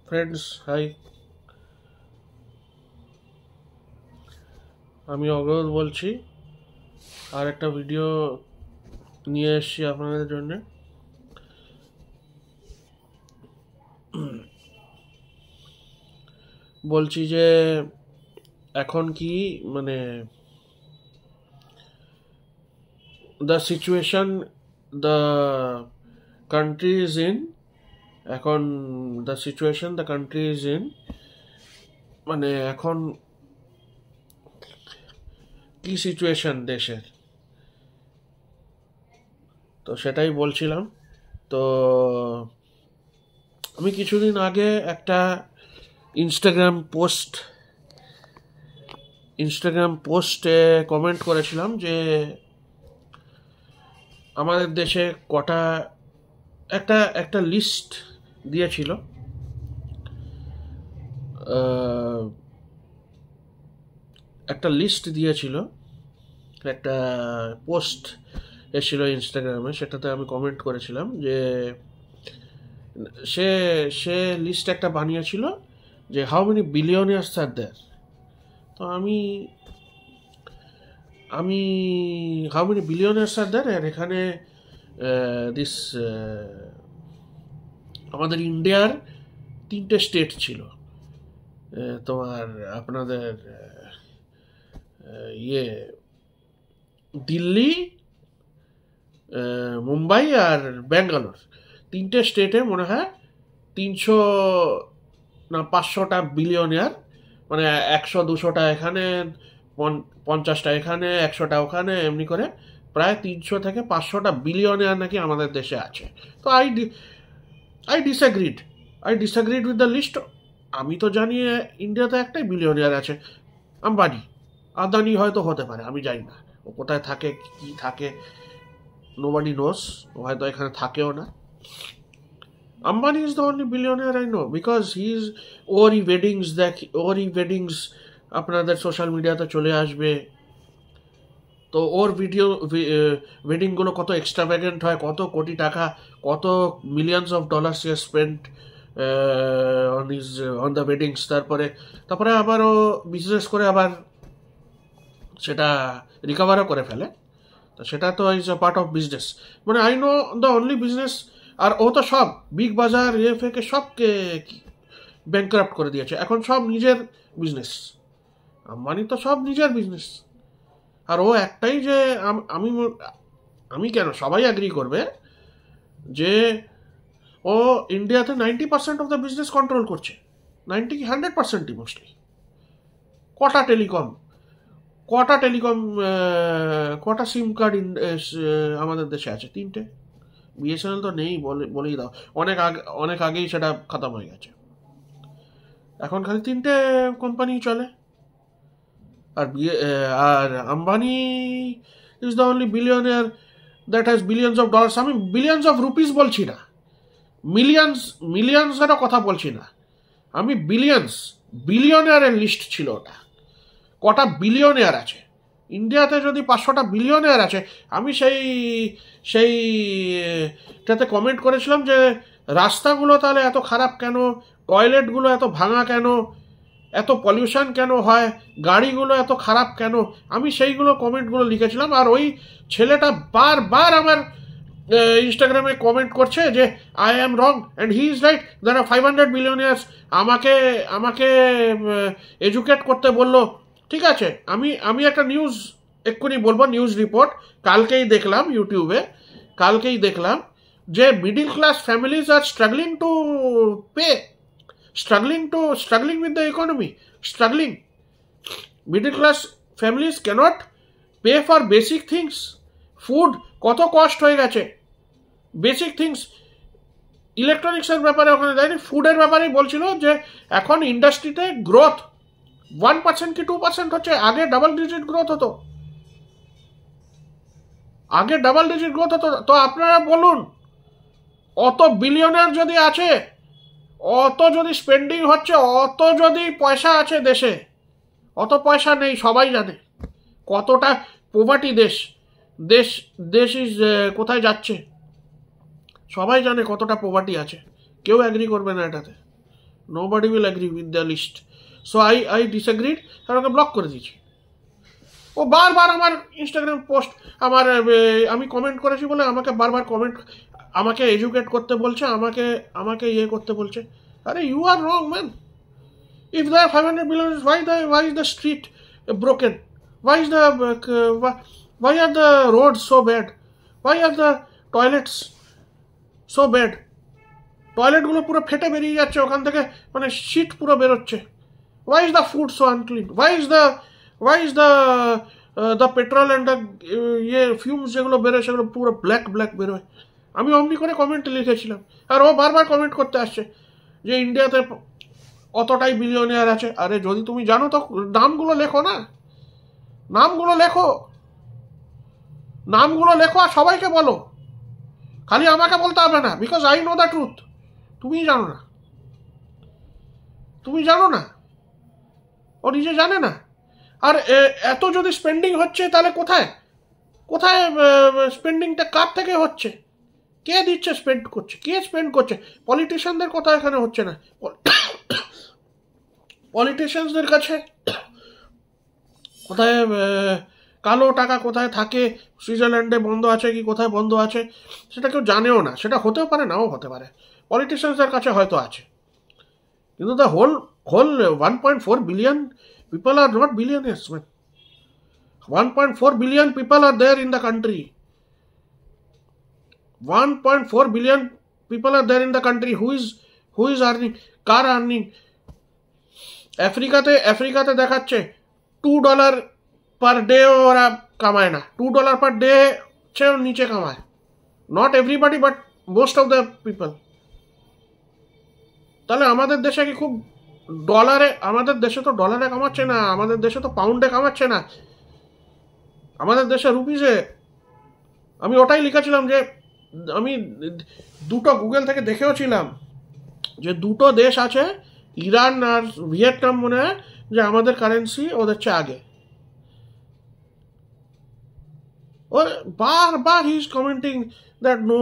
Friends, high, আমি অগ্রদ বলছি। আর একটা ভিডিও নিয়ে এসেছি আপনাদের জন্য। বলছি যে এখন কি মানে the situation the country is in, এখন the situation the country is in মানে এখন কি সিচুয়েশন দেশের, তো সেটাই বলছিলাম। তো আমি কিছুদিন আগে একটা ইনস্টাগ্রাম পোস্টে কমেন্ট করেছিলাম যে আমাদের দেশে কটা একটা লিস্ট দিয়েছিল, একটা পোস্ট এসেছিল ইনস্টাগ্রামে, সেটাতে আমি কমেন্ট করেছিলাম যে সে সে লিস্ট একটা বানিয়েছিল যে হাউ মেনি বিলিয়নিয়ার্স আর দেয়ার। তো আমি হাউ মেনি বিলিয়নিয়ার্স আর দেয়ার, আর এখানে দিস আমাদের ইন্ডিয়ার 3টে স্টেট ছিল, তোমার আপনাদের দিল্লি, মুম্বাই আর ব্যাঙ্গালোর, 3টে স্টেটে মনে হয় 300 না 500টা বিলিয়নিয়ার, মানে 100-200টা এখানে, 50টা এখানে, 100টা ওখানে, এমনি করে প্রায় 300 থেকে 500টা বিলিয়নিয়ার নাকি আমাদের দেশে আছে। তো আই ডিসঅ্যাগ্রিড উইথ দ্য লিস্ট। আমি তো জানি ইন্ডিয়াতে একটাই বিলিয়নিয়ার আছে, আম্বানি। আদানি হয়তো হতে পারে, আমি জানি না ও কোথায় থাকে, কি থাকে, নোবডি নোস। ও হয়তো এখানে থাকেও না। Ambani is the only billionaire I know, because he is or weddings আপনাদের সোশ্যাল মিডিয়াতে চলে আসবে। তো ওর ওয়েডিংগুলো কত এক্সট্রাভ্যাগেন্ট হয়, কত কোটি টাকা, কত মিলিয়নস অফ ডলার্স ইয়ে স্পেন্ট অন দ্য ওয়েডিংস। তারপরে আবার ও বিজনেস করে আবার সেটা রিকভারও করে ফেলে। তো সেটা তো is a part of business, মানে I know the only business. আর ও তো সব বিগ বাজার এফএকে সবকে ব্যাংক্রাফ্ট করে দিয়েছে, এখন সব নিজের বিজনেস। আম্বানি তো সব নিজের বিজনেস। আর ও একটাই যে আমি কেন, সবাই অ্যাগ্রি করবে যে ও ইন্ডিয়াতে 90% অফ দ্য বিজনেস কন্ট্রোল করছে, 90 কি 100%ই মোস্টলি। কটা কটা সিম কার্ড আমাদের দেশে আছে? 3টে। বিএসএনএল তো নেই, বলেই দাও, অনেক আগেই সেটা খতম হয়ে গেছে। এখন খালি 3টে কোম্পানি চলে। আর Ambani is the only billionaire that has billions of dollars. আমি বিলিয়ন্স অফ রুপিস বলছি না, মিলিয়ন্সেরও কথা বলছি না, আমি বিলিয়নিয়ারের লিস্ট ছিল ওটা। কটা বিলিয়নিয়ার আছে ইন্ডিয়াতে? যদি 500টা বিলিয়নিয়ার আছে, আমি সেইটাতে কমেন্ট করেছিলাম যে রাস্তাগুলো তাহলে এত খারাপ কেন, টয়লেটগুলো এত ভাঙা কেন, এত পলিউশন কেন হয়, গাড়িগুলো এত খারাপ কেন, আমি সেইগুলো কমেন্টগুলো লিখেছিলাম। আর ওই ছেলেটা বারবার আমার ইনস্টাগ্রামে কমেন্ট করছে যে I am wrong and he is right, there are 500 billionaires. আমাকে এডুকেট করতে বললো। ঠিক আছে, আমি একটা নিউজ এক্ষুনি বলবো, নিউজ রিপোর্ট কালকেই দেখলাম ইউটিউবে, যে middle class families R struggling to pay, struggling with the economy, middle class families cannot pay for basic things. Food কত কস্ট হয়ে গেছে, বেসিক থিংস, ইলেকট্রনিক্সের ব্যাপারে ওখানে দেয়নি, ফুডের ব্যাপারেই বলছিল যে এখন ইন্ডাস্ট্রিতে গ্রোথ 1% কি 2% হচ্ছে, আগে ডাবল ডিজিট গ্রোথ হতো। তো আপনারা বলুন, অত বিলিয়নার যদি আছে, অত যদি স্পেন্ডিং হচ্ছে, অত যদি পয়সা আছে দেশে, অত পয়সা নেই সবাই জানে। কতটা পোভার্টি দেশ ইজ কোথায় যাচ্ছে সবাই জানে, কতটা পোভার্টি আছে, কেউ অ্যাগ্রি করবে না এটাতে। Nobody will agree with the list. So I disagreed, আর ওকে ব্লক করে দিয়েছি। ও বারবার আমার ইনস্টাগ্রাম পোস্ট আমি কমেন্ট করেছি বলে আমাকে বারবার আমাকে এডুকেট করতে বলছে, আমাকে ইয়ে করতে বলছে। আরে you are wrong man. If there are 500 billion, why is the street broken? Why are the roads so bad? Why are the toilets so bad? টয়লেটগুলো পুরো ফেটে বেরিয়ে যাচ্ছে ওখান থেকে, মানে শীত পুরো বেরোচ্ছে। Why is the food so unclean? Why is the petrol and the fumes যেগুলো বেরোয় সেগুলো পুরো ব্ল্যাক বেরোয়? আমি অমনি করে কমেন্টে লিখেছিলাম, আর ও বারবার কমেন্ট করতে আসছে যে ইন্ডিয়াতে অতটাই বিলিয়নিয়ার আছে। আরে যদি তুমি জানো তো নামগুলো লেখো না, নামগুলো লেখো আর সবাইকে বলো, খালি আমাকে বলতে হবে না। Because I know the truth. তুমি জানো না, ও নিজে জানে না। আর এত যদি স্পেন্ডিং হচ্ছে তাহলে কোথায় স্পেন্ডিংটা কার থেকে হচ্ছে? কে দিচ্ছে? কে স্পেন্ড করছে? পলিটিশিয়ানদের কথা এখানে হচ্ছে না। পলিটিশিয়ানসদের কাছে কোথায় কালো টাকা কোথায় থাকে, সুইজারল্যান্ডে বন্ধ আছে কি কোথায় বন্ধ আছে সেটা কেউ জানেও না। সেটা হতেও পারে, নাও হতে পারে। পলিটিশিয়ানসদের কাছে হয়তো আছে, কিন্তু the whole 1.4 billion people are not billionaires, man. 1.4 billion people are there in the country. 1.4 billion people are there in the country. Who is earning? কার আর্নিং? আফ্রিকাতে দেখাচ্ছে $2 পার ডে ওরা কামায় না। $2 পার ডে চেয়ে নিচে কামায়। Not everybody, but most of the people. তাহলে আমাদের দেশে কি খুব আমাদের দেশে তো ডলারে কামাচ্ছে না, আমাদের দেশে তো পাউন্ডে কামাচ্ছে না, আমাদের দেশে রুপিসে। আমি ওটাই লিখেছিলাম যে আমি দুটো গুগল থেকে দেখেও ছিলাম যে দুটো দেশ আছে, ইরান আর ভিয়েতনাম, মনে হয় যে আমাদের কারেন্সি ওদের চেয়ে আগে। ও বারবার he is commenting that no,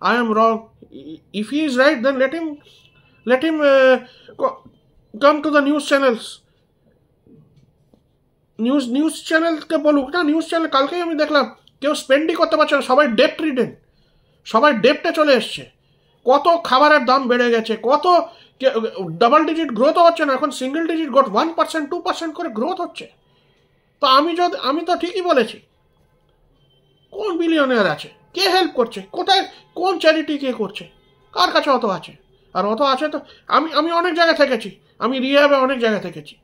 I am wrong. If he is right then let him come to the news channels. News চ্যানেলকে বলুক না। নিউজ চ্যানেল কালকেই আমি দেখলাম কেউ স্পেন্ডই করতে পারছে না, সবাই ডেপ্ট রিডেন, সবাই ডেপ্টে চলে এসছে। কত খাবারের দাম বেড়ে গেছে, কত ডাবল ডিজিট গ্রোথও হচ্ছে না, এখন সিঙ্গেল ডিজিট গ্রোথ 1%, 2% করে গ্রোথ হচ্ছে। তো আমি তো ঠিকই বলেছি। কোন বিলিয়নিয়ার আছে? কে হেল্প করছে? কোথায়? কোন চ্যারিটি কে করছে? কার কাছে অত আছে? আর অত আছে তো আমি অনেক জায়গায় থেকেছি, আমি রিহাবে অনেক জায়গায় থেকেছি,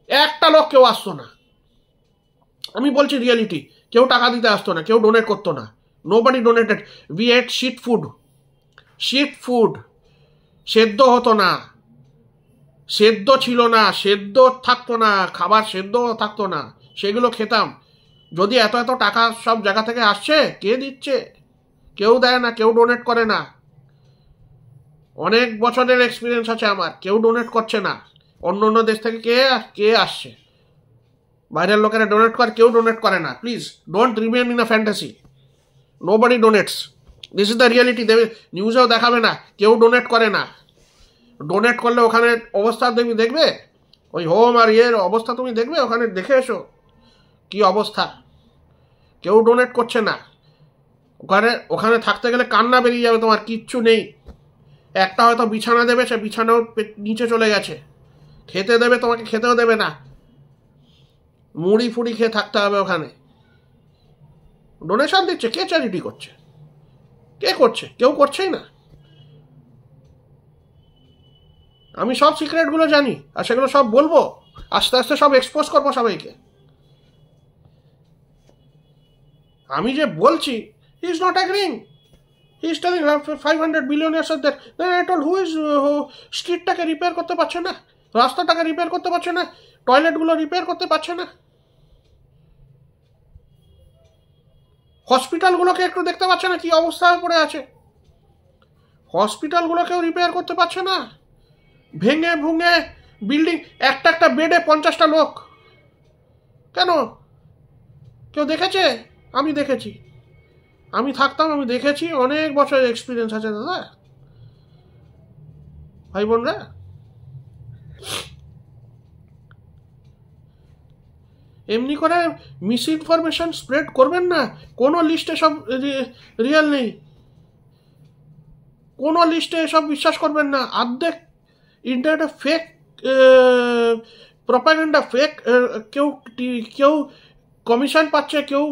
একটা লোক কেউ আসতো না। আমি বলছি রিয়ালিটি, কেউ টাকা দিতে আসতো না, কেউ ডোনেট করতো না। Nobody donated. We ate shit food. সেদ্ধ হতো না, সেদ্ধ ছিল না, সেদ্ধ থাকতো না, খাবার সেদ্ধ থাকতো না, সেগুলো খেতাম। যদি এত টাকা সব জায়গা থেকে আসছে, কে দিচ্ছে? কেউ দেয় না, কেউ ডোনেট করে না। অনেক বছরের এক্সপিরিয়েন্স আছে আমার, কেউ ডোনেট করছে না। অন্য দেশ থেকে কে আসছে? বাইরের লোকেরা ডোনেট করে, কেউ ডোনেট করে না। Please don't remain in a fantasy. Nobody donates. This is the reality. নিউজেও দেখাবে না, কেউ ডোনেট করে না। ডোনেট করলে ওখানে অবস্থা দেখবে, ওই হোম আর অবস্থা তুমি দেখবে, ওখানে দেখে এসো কি অবস্থা। কেউ ডোনেট করছে না। ওখানে থাকতে গেলে কান্না বেরিয়ে যাবে তোমার, কিচ্ছু নেই। একটা হয়তো বিছানা দেবে, সে বিছানাও নিচে চলে গেছে। খেতে দেবে, তোমাকে খেতেও দেবে না, মুড়ি ফুড়ি খেয়ে থাকতে হবে ওখানে। ডোনেশন দিচ্ছে কে? চ্যারিটি করছে কে? কেউ করছেই না। আমি সব সিক্রেটগুলো জানি, আর সেগুলো সব বলবো, আস্তে আস্তে সব এক্সপোজ করবো সবাইকে। আমি যে বলছি, he is not agreeing. He is telling 500 billionaires are there. Then I told, who স্ট্রিটটাকে রিপেয়ার করতে পারছে না, রাস্তাটাকে রিপেয়ার করতে পারছে না, টয়লেটগুলো রিপেয়ার করতে পারছে না, হসপিটালগুলোকে একটু দেখতে পাচ্ছে না কি অবস্থায় পড়ে আছে? হসপিটালগুলোকেও রিপেয়ার করতে পারছে না। ভেঙে ভুঙে বিল্ডিং, একটা বেডে 50টা লোক। কেন? কেউ দেখেছে? আমি দেখেছি, আমি থাকতাম, আমি দেখেছি। অনেক বছরের এক্সপিরিয়েন্স আছে দাদা। ভাই বোনরা। এমনি করে মিস ইনফরমেশন স্প্রেড করবেন না। কোনো লিস্টে সব রিয়েল নেই, কোনো লিস্টে এসব বিশ্বাস করবেন না। অর্ধেক ইন্টারনেটে ফেক প্রপাগান্ডা, ফেক কেউ কেউ কমিশন পাচ্ছে, কেউ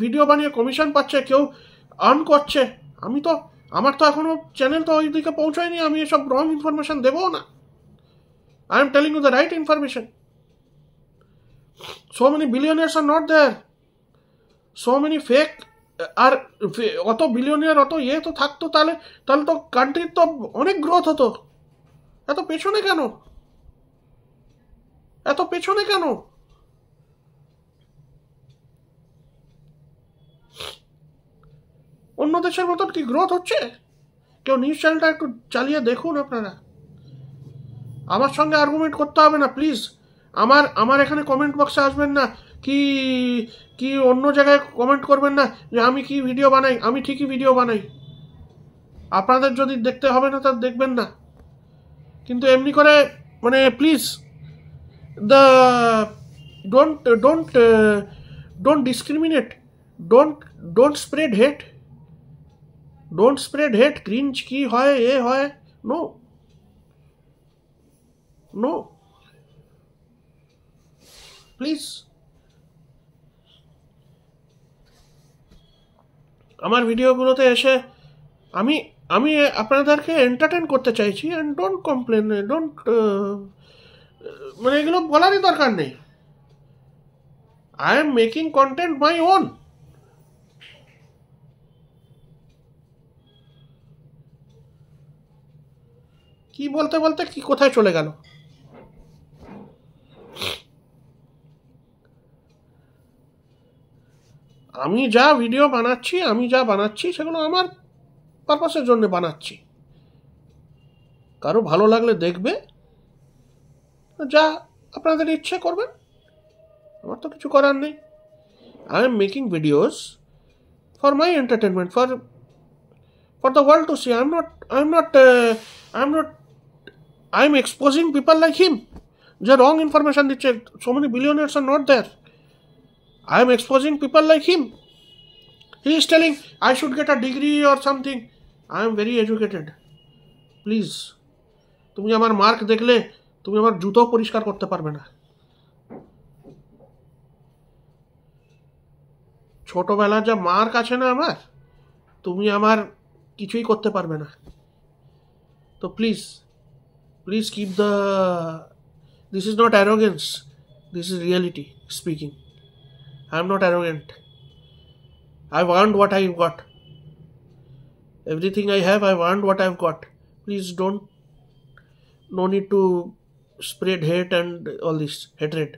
ভিডিও বানিয়ে কমিশন পাচ্ছে, কেউ আর্ন করছে। আমার তো এখনো চ্যানেল তো ওই দিকে পৌঁছায়নি, আমি এসব রং ইনফরমেশন দেবো না। I am telling you the right information. So many billionaires are not there. So many fake আর অত বিলিয়নিয়ার অত তো থাকতো, তাহলে তো কান্ট্রির তো অনেক গ্রোথ হতো। এত পেছনে কেন, এত পেছনে কেন? অন্য দেশের মতন কি গ্রোথ হচ্ছে? কেউ নিউজ চ্যানেলটা একটু চালিয়ে দেখুন আপনারা। আমার সঙ্গে আর্গুমেন্ট করতে হবে না প্লিজ। আমার এখানে কমেন্ট বক্সে আসবেন না, কি অন্য জায়গায় কমেন্ট করবেন না যে আমি কি ভিডিও বানাই। আমি ঠিকই ভিডিও বানাই, আপনাদের যদি দেখতে হবে না তার দেখবেন না। কিন্তু এমনি করে মানে please the don't discriminate, don't spread hate, don't spread hate. Cringe কি হয়, এ হয়, নো নো প্লিজ। আমার ভিডিওগুলোতে এসে আমি আপনাদেরকে এন্টারটেন করতে চাইছি, অ্যান্ড ডোন্ট কমপ্লেন, ডোন্ট মানে এগুলো বলারই দরকার নেই। I am making content my own. কি বলতে বলতে কি কোথায় চলে গেল? আমি যা ভিডিও বানাচ্ছি, সেগুলো আমার পারপাসের জন্য বানাচ্ছি। কারো ভালো লাগলে দেখবে, যা আপনাদের ইচ্ছে করবেন, আমার তো কিছু করার নেই। I am making videos for my entertainment, for the world to see. I'm exposing people like him যে wrong information দিচ্ছে। So many billionaires are not there. I am exposing people like him. He is telling I should get a degree or something. I am very educated. Please, তুমি আমার mark দেখলে তুমি আমার জুতো পরিষ্কার করতে পারবে না। ছোটবেলার যা মার্ক আছে না আমার, তুমি আমার কিছুই করতে পারবে না। তো please keep this is not arrogance, this is reality speaking. I am not arrogant. I've earned what I've got. Everything I have, I've earned what I've got. Please no need to spread hate and all this hatred.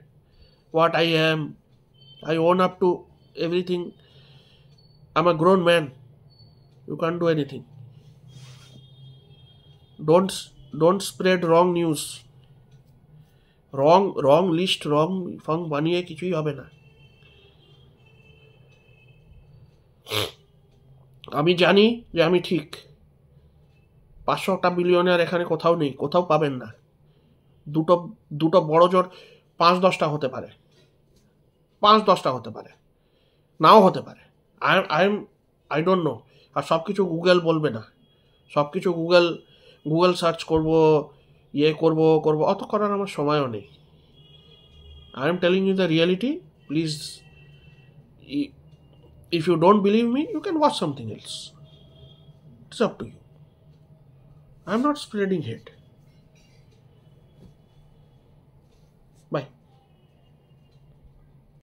What I am, I own up to everything. I'm a grown man. You can't do anything. Don't spread wrong news. wrong list, wrong ফং বানিয়ে কিছুই হবে না। আমি জানি যে আমি ঠিক। 500টা বিলিয়নের এখানে কোথাও নেই, কোথাও পাবেন না। দুটো বড় জোর 5-10টা হতে পারে, 5-10টা হতে পারে, নাও হতে পারে। I don't know. আর সব কিছু গুগল বলবে না। সব কিছু গুগল সার্চ করব, করব অত করার আমার সময়ও নেই। I am telling you the reality. Please, if you don't believe me, you can watch something else. It's up to you. I'm not spreading hate.